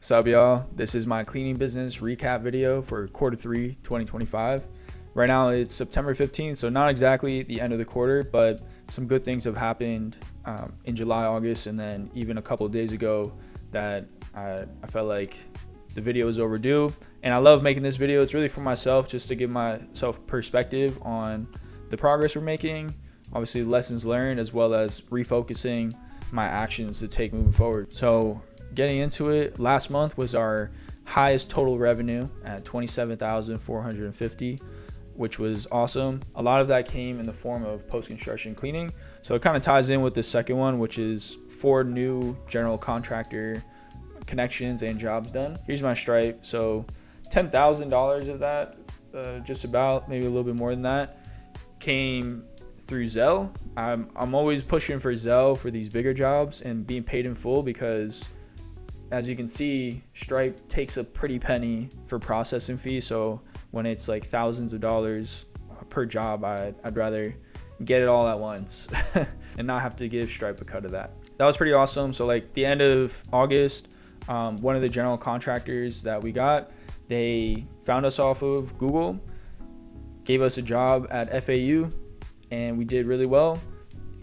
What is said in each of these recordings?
What's up, y'all? This is my cleaning business recap video for quarter 3 2025. Right now it's September 15th, so not exactly the end of the quarter, but some good things have happened in July, August, and then even a couple of days ago that I felt like the video was overdue. And I love making this video. It's really for myself, just to give myself perspective on the progress we're making, obviously lessons learned, as well as refocusing my actions to take moving forward. So getting into it, last month was our highest total revenue at $27,450, which was awesome. A lot of that came in the form of post-construction cleaning. So it kind of ties in with the second one, which is 4 new general contractor connections and jobs done. Here's my Stripe. So $10,000 of that, just about, maybe a little bit more than that, came through Zelle. I'm always pushing for Zelle for these bigger jobs and being paid in full, because as you can see, Stripe takes a pretty penny for processing fees. So when it's like thousands of dollars per job, I'd rather get it all at once and not have to give Stripe a cut of that. That was pretty awesome. So like the end of August, one of the general contractors that we got, they found us off of Google, gave us a job at FAU, and we did really well.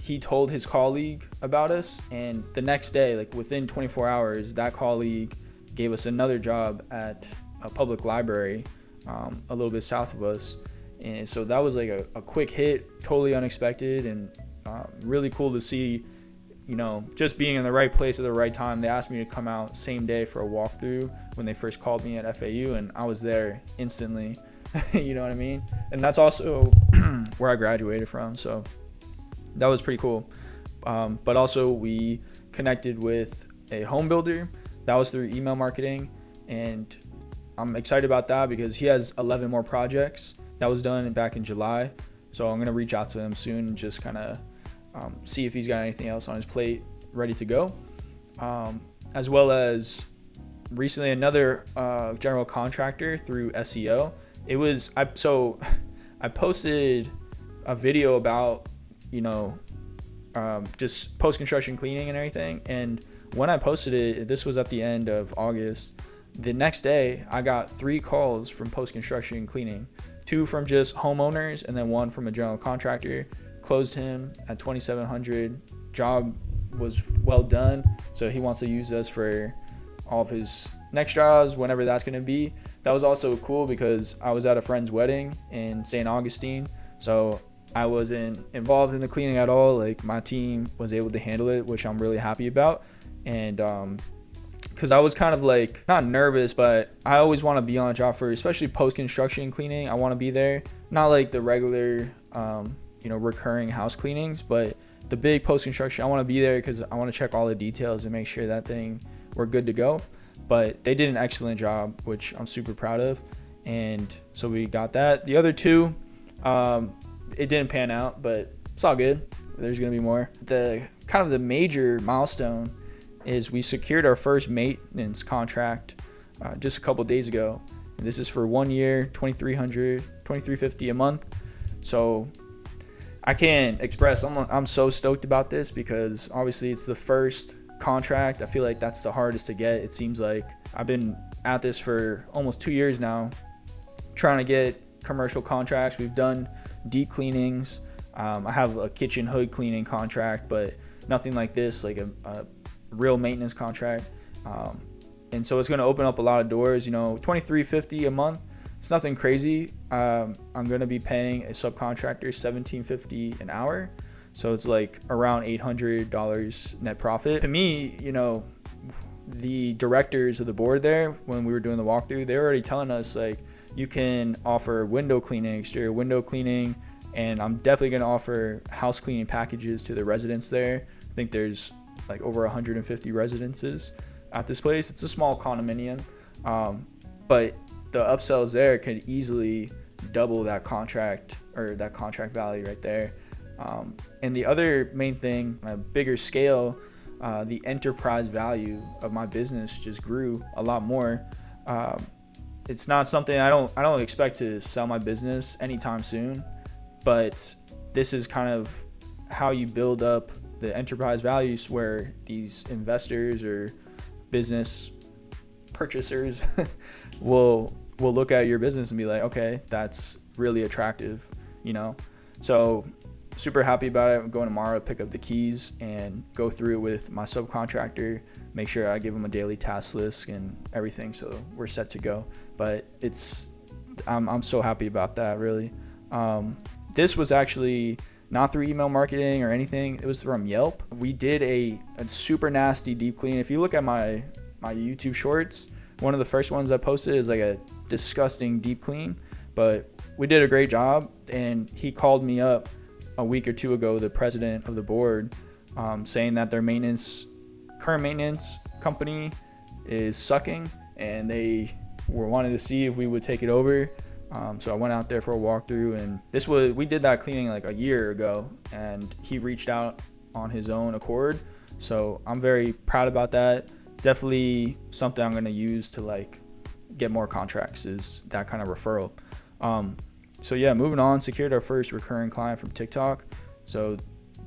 He told his colleague about us, and the next day, like within 24 hours, that colleague gave us another job at a public library a little bit south of us. And so that was like a quick hit, totally unexpected, and really cool to see, you know, just being in the right place at the right time. They asked me to come out same day for a walkthrough when they first called me at FAU, and I was there instantly. You know what I mean? And that's also where I graduated from, so that was pretty cool. But also we connected with a home builder. That was through email marketing, and I'm excited about that because he has 11 more projects. That was done back in July, so I'm gonna reach out to him soon and just kind of see if he's got anything else on his plate ready to go. As well as recently another general contractor through SEO. I posted a video about, you know, just post-construction cleaning and everything. And when I posted it, this was at the end of August. The next day, I got 3 calls from post-construction cleaning, 2 from just homeowners, and then 1 from a general contractor. Closed him at $2,700. Job was well done, so he wants to use us for all of his next jobs, whenever that's going to be. That was also cool because I was at a friend's wedding in St. Augustine, so I wasn't involved in the cleaning at all. Like, my team was able to handle it, which I'm really happy about. And because I was kind of like, not nervous, but I always want to be on a job for, especially post-construction cleaning. I want to be there, not like the regular recurring house cleanings, but the big post-construction, I want to be there because I want to check all the details and make sure that we're good to go. But they did an excellent job, which I'm super proud of, and so we got that. The other 2, it didn't pan out, but it's all good. There's gonna be more. The kind of the major milestone is we secured our first maintenance contract just a couple days ago. And this is for 1 year, $2,350 a month. So I can't express, I'm so stoked about this because obviously it's the first contract. I feel like that's the hardest to get. It seems like I've been at this for almost 2 years now, trying to get commercial contracts. We've done deep cleanings. I have a kitchen hood cleaning contract, but nothing like this, like a real maintenance contract. And so it's going to open up a lot of doors. You know, $2,350 a month, it's nothing crazy. I'm going to be paying a subcontractor $1,750 an hour. So it's like around $800 net profit. To me, you know, the directors of the board there, when we were doing the walkthrough, they were already telling us, like, you can offer window cleaning, exterior window cleaning, and I'm definitely going to offer house cleaning packages to the residents there. I think there's like over 150 residences at this place. It's a small condominium, but the upsells there could easily double that contract, or that contract value right there. And the other main thing, on a bigger scale, the enterprise value of my business just grew a lot more. It's not something I don't expect to sell my business anytime soon, but this is kind of how you build up the enterprise values, where these investors or business purchasers will look at your business and be like, okay, that's really attractive, you know? So super happy about it. I'm going tomorrow to pick up the keys and go through it with my subcontractor, make sure I give them a daily task list and everything, so we're set to go. But I'm so happy about that, really. This was actually not through email marketing or anything. It was from Yelp. We did a super nasty deep clean. If you look at my YouTube shorts, one of the first ones I posted is like a disgusting deep clean, but we did a great job. And he called me up a week or two ago, the president of the board, saying that their current maintenance company is sucking, and they were wanting to see if we would take it over. So I went out there for a walkthrough, and we did that cleaning like a year ago, and he reached out on his own accord. So I'm very proud about that. Definitely something I'm going to use to like get more contracts, is that kind of referral. So yeah, moving on, secured our first recurring client from TikTok. So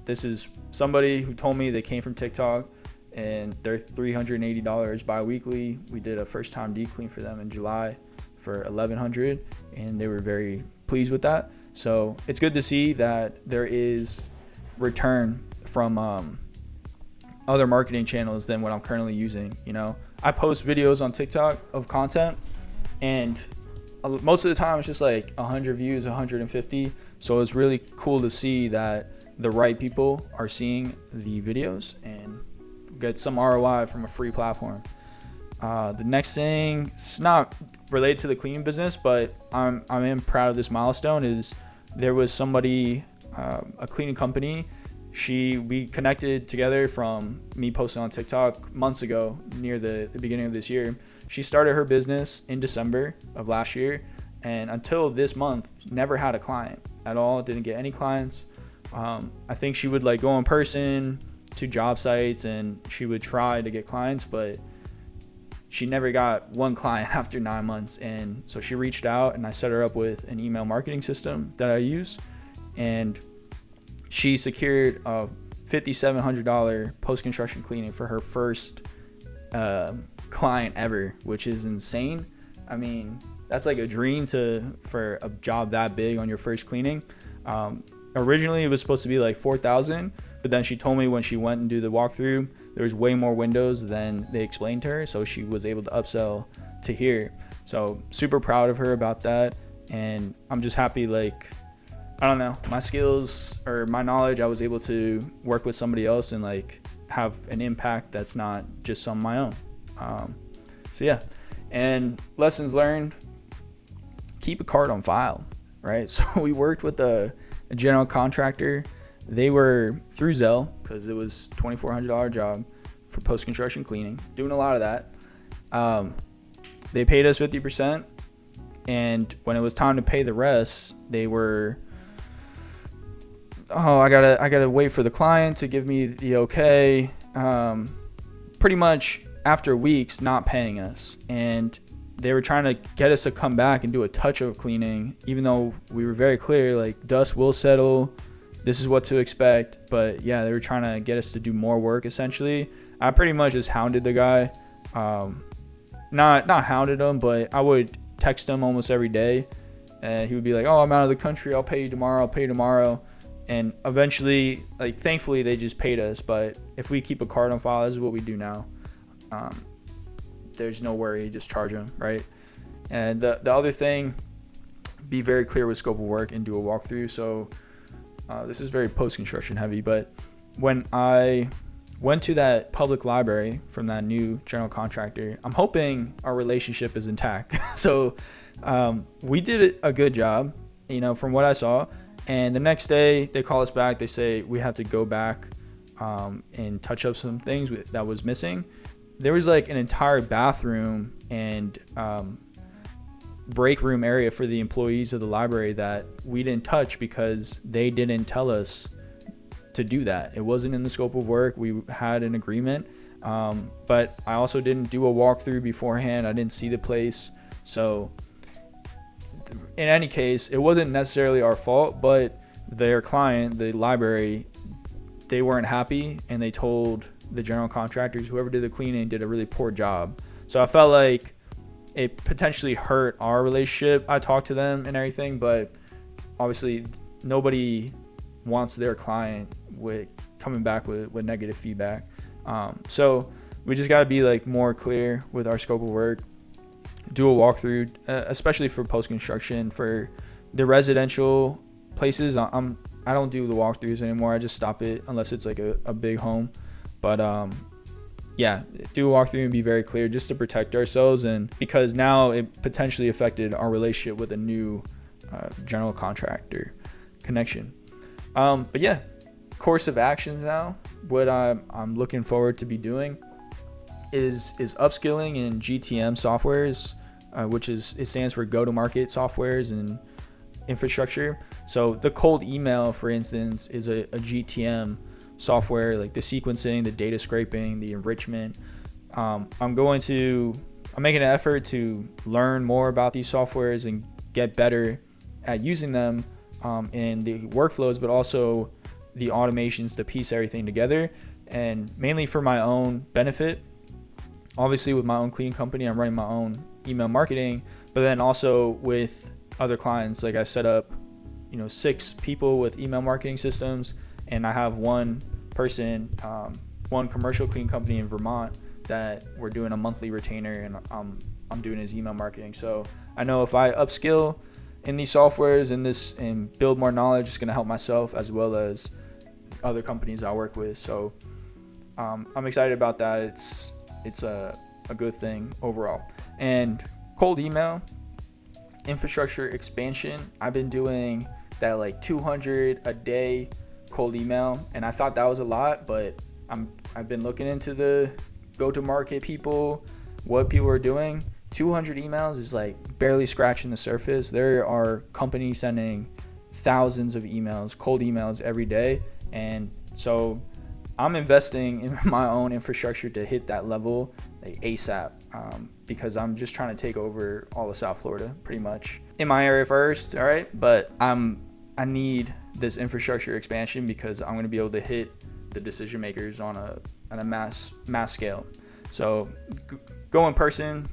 this is somebody who told me they came from TikTok and they're $380 bi-weekly. We did a first time deep clean for them in July for $1,100, and they were very pleased with that. So it's good to see that there is return from other marketing channels than what I'm currently using. You know, I post videos on TikTok of content, and most of the time it's just like 100 views, 150. So it's really cool to see that the right people are seeing the videos and get some ROI from a free platform. The next thing, it's not related to the cleaning business, but I'm proud of this milestone, is there was somebody, a cleaning company. We connected together from me posting on TikTok months ago, near the beginning of this year. She started her business in December of last year, and until this month, never had a client at all. Didn't get any clients. I think she would like go in person to job sites and she would try to get clients, but she never got one client after 9 months. And so she reached out, and I set her up with an email marketing system that I use, and she secured a $5,700 post-construction cleaning for her first client ever, which is insane. I mean, that's like a dream for a job that big on your first cleaning. Originally it was supposed to be like $4,000, but then she told me when she went and do the walkthrough, there was way more windows than they explained to her, so she was able to upsell to here. So super proud of her about that, and I'm just happy, like, I don't know, my skills or my knowledge, I was able to work with somebody else and like have an impact that's not just on my own. So yeah, and lessons learned, keep a card on file, right? So we worked with a general contractor. They were through Zelle, because it was $2,400 job for post-construction cleaning, doing a lot of that. They paid us 50%, and when it was time to pay the rest, they were, I gotta wait for the client to give me the okay. Pretty much after weeks not paying us, and they were trying to get us to come back and do a touch-up cleaning, even though we were very clear, like, dust will settle, this is what to expect. But yeah, they were trying to get us to do more work, essentially. I pretty much just hounded the guy. Not hounded him, but I would text him almost every day, and he would be like, oh, I'm out of the country, I'll pay you tomorrow. And eventually, like, thankfully they just paid us. But if we keep a card on file, this is what we do now. There's no worry, just charge them, right? And the other thing, be very clear with scope of work and do a walkthrough. So this is very post-construction heavy, but when I went to that public library from that new general contractor, I'm hoping our relationship is intact. So we did a good job, you know, from what I saw. And the next day they call us back. They say we have to go back and touch up some things that was missing. There was like an entire bathroom and break room area for the employees of the library that we didn't touch because they didn't tell us to do that. It wasn't in the scope of work. We had an agreement, but I also didn't do a walkthrough beforehand. I didn't see the place. So in any case, it wasn't necessarily our fault, but their client, the library, they weren't happy, and they told the general contractors, whoever did the cleaning did a really poor job. So I felt like it potentially hurt our relationship. I talked to them and everything, but obviously nobody wants their client with coming back with negative feedback. So we just got to be like more clear with our scope of work, do a walkthrough, especially for post-construction. For the residential places, I don't do the walkthroughs anymore. I just stop it unless it's like a big home. But yeah, do a walkthrough and be very clear just to protect ourselves, and because now it potentially affected our relationship with a new general contractor connection. But yeah, course of actions now. What I'm looking forward to be doing is upskilling in GTM softwares, which it stands for go-to-market softwares and infrastructure. So the cold email, for instance, is a GTM software, like the sequencing, the data scraping, the enrichment. I'm making an effort to learn more about these softwares and get better at using them in the workflows, but also the automations to piece everything together, and mainly for my own benefit. Obviously with my own cleaning company, I'm running my own email marketing, but then also with other clients, like I set up 6 people with email marketing systems, and I have one person, one commercial cleaning company in Vermont that we're doing a monthly retainer, and I'm doing his email marketing. So I know if I upskill in these softwares and build more knowledge, it's going to help myself as well as other companies I work with. So I'm excited about that. It's a good thing overall. And cold email infrastructure expansion, I've been doing that like 200 a day cold email, and I thought that was a lot, but I've been looking into the go-to-market people, what people are doing. 200 emails is like barely scratching the surface. There are companies sending thousands of emails, cold emails every day, and so I'm investing in my own infrastructure to hit that level like ASAP, because I'm just trying to take over all of South Florida pretty much in my area first. All right, but I need this infrastructure expansion because I'm going to be able to hit the decision makers on a mass scale. So go in person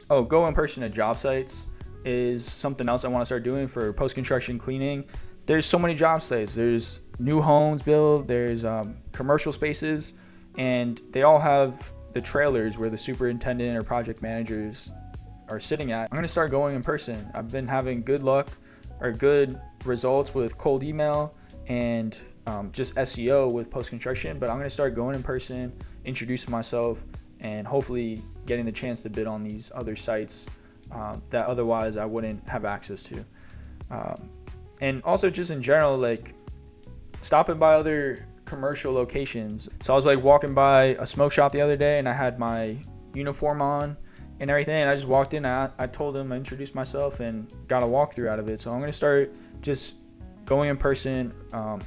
to job sites is something else I want to start doing for post-construction cleaning. There's so many job sites. There's new homes built, there's commercial spaces, and they all have the trailers where the superintendent or project managers are sitting at. I'm going to start going in person. I've been having good results with cold email and just SEO with post-construction, but I'm going to start going in person, introducing myself, and hopefully getting the chance to bid on these other sites that otherwise I wouldn't have access to. And also just in general, like stopping by other commercial locations. So I was like walking by a smoke shop the other day, and I had my uniform on and everything, and I just walked in. I told them, I introduced myself and got a walkthrough out of it. So I'm going to start just going in person,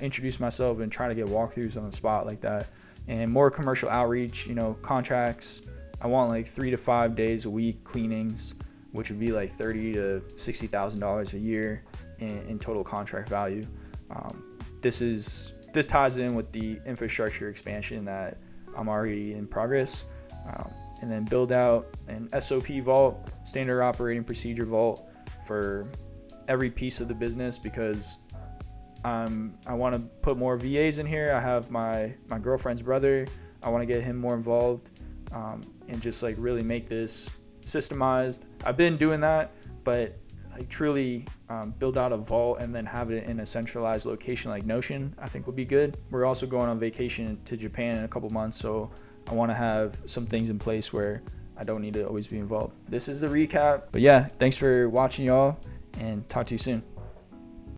introduce myself, and try to get walkthroughs on the spot like that. And more commercial outreach, contracts. I want like 3 to 5 days a week cleanings, which would be like $30,000 to $60,000 a year in total contract value. This ties in with the infrastructure expansion that I'm already in progress. And then build out an SOP vault, standard operating procedure vault, for every piece of the business, because I want to put more VAs in here. I have my girlfriend's brother. I want to get him more involved, and just like really make this systemized. I've been doing that, but like truly build out a vault and then have it in a centralized location like Notion, I think would be good. We're also going on vacation to Japan in a couple months, so I want to have some things in place where I don't need to always be involved. This is the recap. But yeah, thanks for watching, y'all, and talk to you soon.